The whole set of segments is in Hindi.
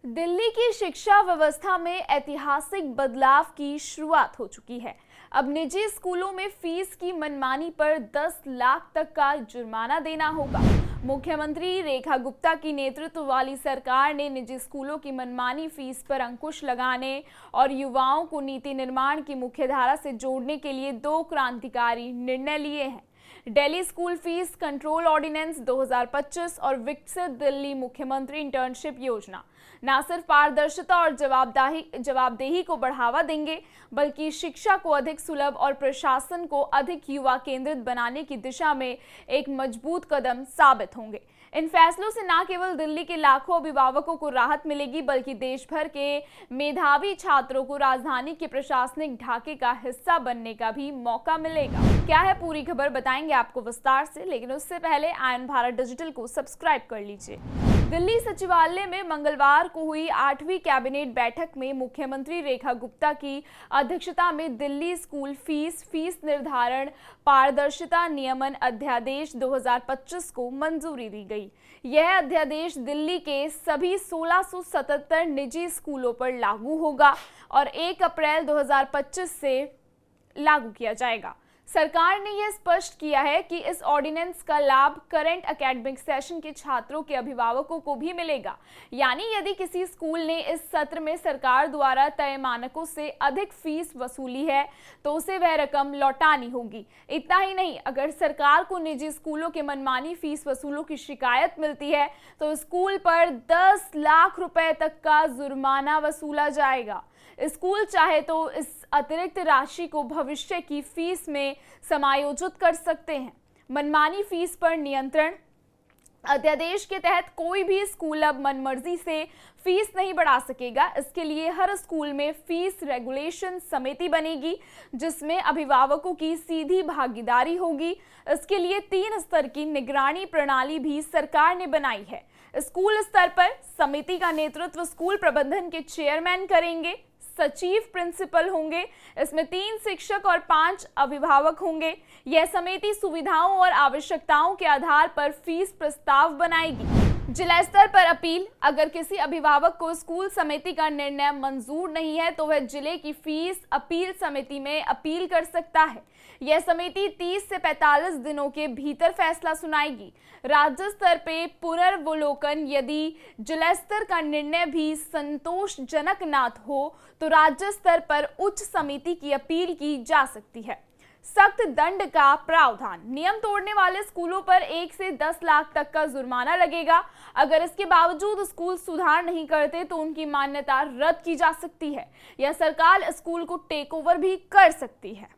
दिल्ली की शिक्षा व्यवस्था में ऐतिहासिक बदलाव की शुरुआत हो चुकी है। अब निजी स्कूलों में फीस की मनमानी पर 10 लाख तक का जुर्माना देना होगा। मुख्यमंत्री रेखा गुप्ता की नेतृत्व वाली सरकार ने निजी स्कूलों की मनमानी फीस पर अंकुश लगाने और युवाओं को नीति निर्माण की मुख्यधारा से जोड़ने के लिए दो क्रांतिकारी निर्णय लिए हैं। Delhi school fees control ordinance 2025 और विकसित दिल्ली मुख्यमंत्री इंटर्नशिप योजना न सिर्फ पारदर्शिता और जवाबदेही को बढ़ावा देंगे, बल्कि शिक्षा को अधिक सुलभ और प्रशासन को अधिक युवा केंद्रित बनाने की दिशा में एक मजबूत कदम साबित होंगे। इन फैसलों से न केवल दिल्ली के लाखों अभिभावकों को राहत मिलेगी, बल्कि देश भर के मेधावी छात्रों को राजधानी के प्रशासनिक ढांचे का हिस्सा बनने का भी मौका मिलेगा। क्या है पूरी खबर, बताएंगे आपको विस्तार से, लेकिन उससे पहले आयन भारत डिजिटल को सब्सक्राइब कर लीजिए। दिल्ली सचिवालय में मंगलवार को हुई 8वीं कैबिनेट बैठक में मुख्यमंत्री रेखा गुप्ता की अध्यक्षता में दिल्ली स्कूल फीस निर्धारण पारदर्शिता नियमन अध्यादेश 2025 को मंजूरी दी गई। यह अध्यादेश दिल्ली के सभी 1677 निजी स्कूलों पर लागू होगा और 1 अप्रैल 2025 से लागू किया जाएगा। सरकार ने यह स्पष्ट किया है कि इस ऑर्डिनेंस का लाभ करंट एकेडमिक सेशन के छात्रों के अभिभावकों को भी मिलेगा। यानी यदि किसी स्कूल ने इस सत्र में सरकार द्वारा तय मानकों से अधिक फीस वसूली है तो उसे वह रकम लौटानी होगी। इतना ही नहीं, अगर सरकार को निजी स्कूलों के मनमानी फीस वसूलों की शिकायत मिलती है तो स्कूल पर 10 लाख रुपए तक का जुर्माना वसूला जाएगा। स्कूल चाहे तो इस अतिरिक्त राशि को भविष्य की फीस में समायोजित कर सकते हैं। मनमानी फीस पर नियंत्रण अध्यादेश के तहत कोई भी स्कूल अब मनमर्जी से फीस नहीं बढ़ा सकेगा। इसके लिए हर स्कूल में फीस रेगुलेशन समिति बनेगी, जिसमें अभिभावकों की सीधी भागीदारी होगी। इसके लिए 3 स्तर की निगरानी प्रणाली भी सरकार ने बनाई है। स्कूल स्तर पर समिति का नेतृत्व स्कूल प्रबंधन के चेयरमैन करेंगे। सचिव प्रिंसिपल होंगे। इसमें 3 शिक्षक और 5 अभिभावक होंगे। यह समिति सुविधाओं और आवश्यकताओं के आधार पर फीस प्रस्ताव बनाएगी। जिला स्तर पर अपील, अगर किसी अभिभावक को स्कूल समिति का निर्णय मंजूर नहीं है तो वह जिले की फीस अपील समिति में अपील कर सकता है। यह समिति 30 से 45 दिनों के भीतर फैसला सुनाएगी। राज्य स्तर पे पुनर्वलोकन, यदि जिला स्तर का निर्णय भी संतोषजनक न हो तो राज्य स्तर पर उच्च समिति की अपील की जा सकती है। सख्त दंड का प्रावधान, नियम तोड़ने वाले स्कूलों पर 1 से 10 लाख तक का जुर्माना लगेगा। अगर इसके बावजूद स्कूल सुधार नहीं करते तो उनकी मान्यता रद्द की जा सकती है या सरकार स्कूल को टेक ओवर भी कर सकती है।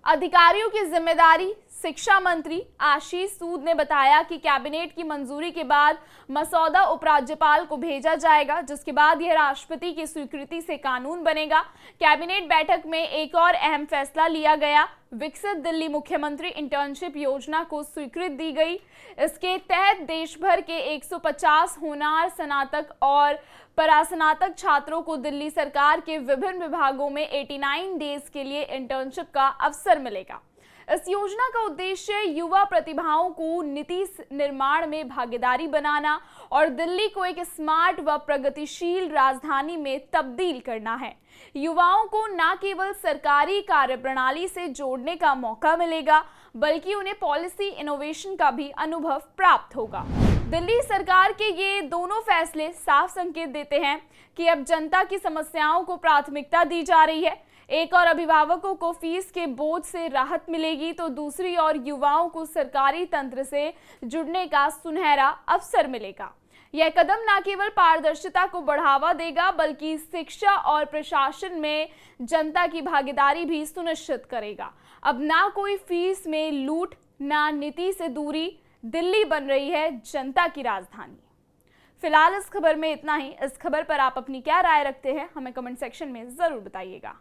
अधिकारियों की जिम्मेदारी, शिक्षा मंत्री आशीष सूद ने बताया कि कैबिनेट की मंजूरी के बाद मसौदा उपराज्यपाल को भेजा जाएगा, जिसके बाद यह राष्ट्रपति की स्वीकृति से कानून बनेगा। कैबिनेट बैठक में एक और अहम फैसला लिया गया। विकसित दिल्ली मुख्यमंत्री इंटर्नशिप योजना को स्वीकृति दी गई। इसके तहत देश भर के 150 होनहार स्नातक और परास्नातक छात्रों को दिल्ली सरकार के विभिन्न विभागों में 89 डेज के लिए इंटर्नशिप का अवसर मिलेगा। इस योजना का उद्देश्य युवा प्रतिभाओं को नीति निर्माण में भागीदारी बनाना और दिल्ली को एक स्मार्ट व प्रगतिशील राजधानी में तब्दील करना है। युवाओं को न केवल सरकारी कार्यप्रणाली से जोड़ने का मौका मिलेगा, बल्कि उन्हें पॉलिसी इनोवेशन का भी अनुभव प्राप्त होगा। दिल्ली सरकार के ये दोनों फैसले साफ संकेत देते हैं कि अब जनता की समस्याओं को प्राथमिकता दी जा रही है। एक और अभिभावकों को फीस के बोझ से राहत मिलेगी तो दूसरी ओर युवाओं को सरकारी तंत्र से जुड़ने का सुनहरा अवसर मिलेगा। यह कदम न केवल पारदर्शिता को बढ़ावा देगा, बल्कि शिक्षा और प्रशासन में जनता की भागीदारी भी सुनिश्चित करेगा। अब ना कोई फीस में लूट, ना नीति से दूरी। दिल्ली बन रही है जनता की राजधानी। फिलहाल इस खबर में इतना ही। इस खबर पर आप अपनी क्या राय रखते हैं, हमें कमेंट सेक्शन में जरूर बताइएगा।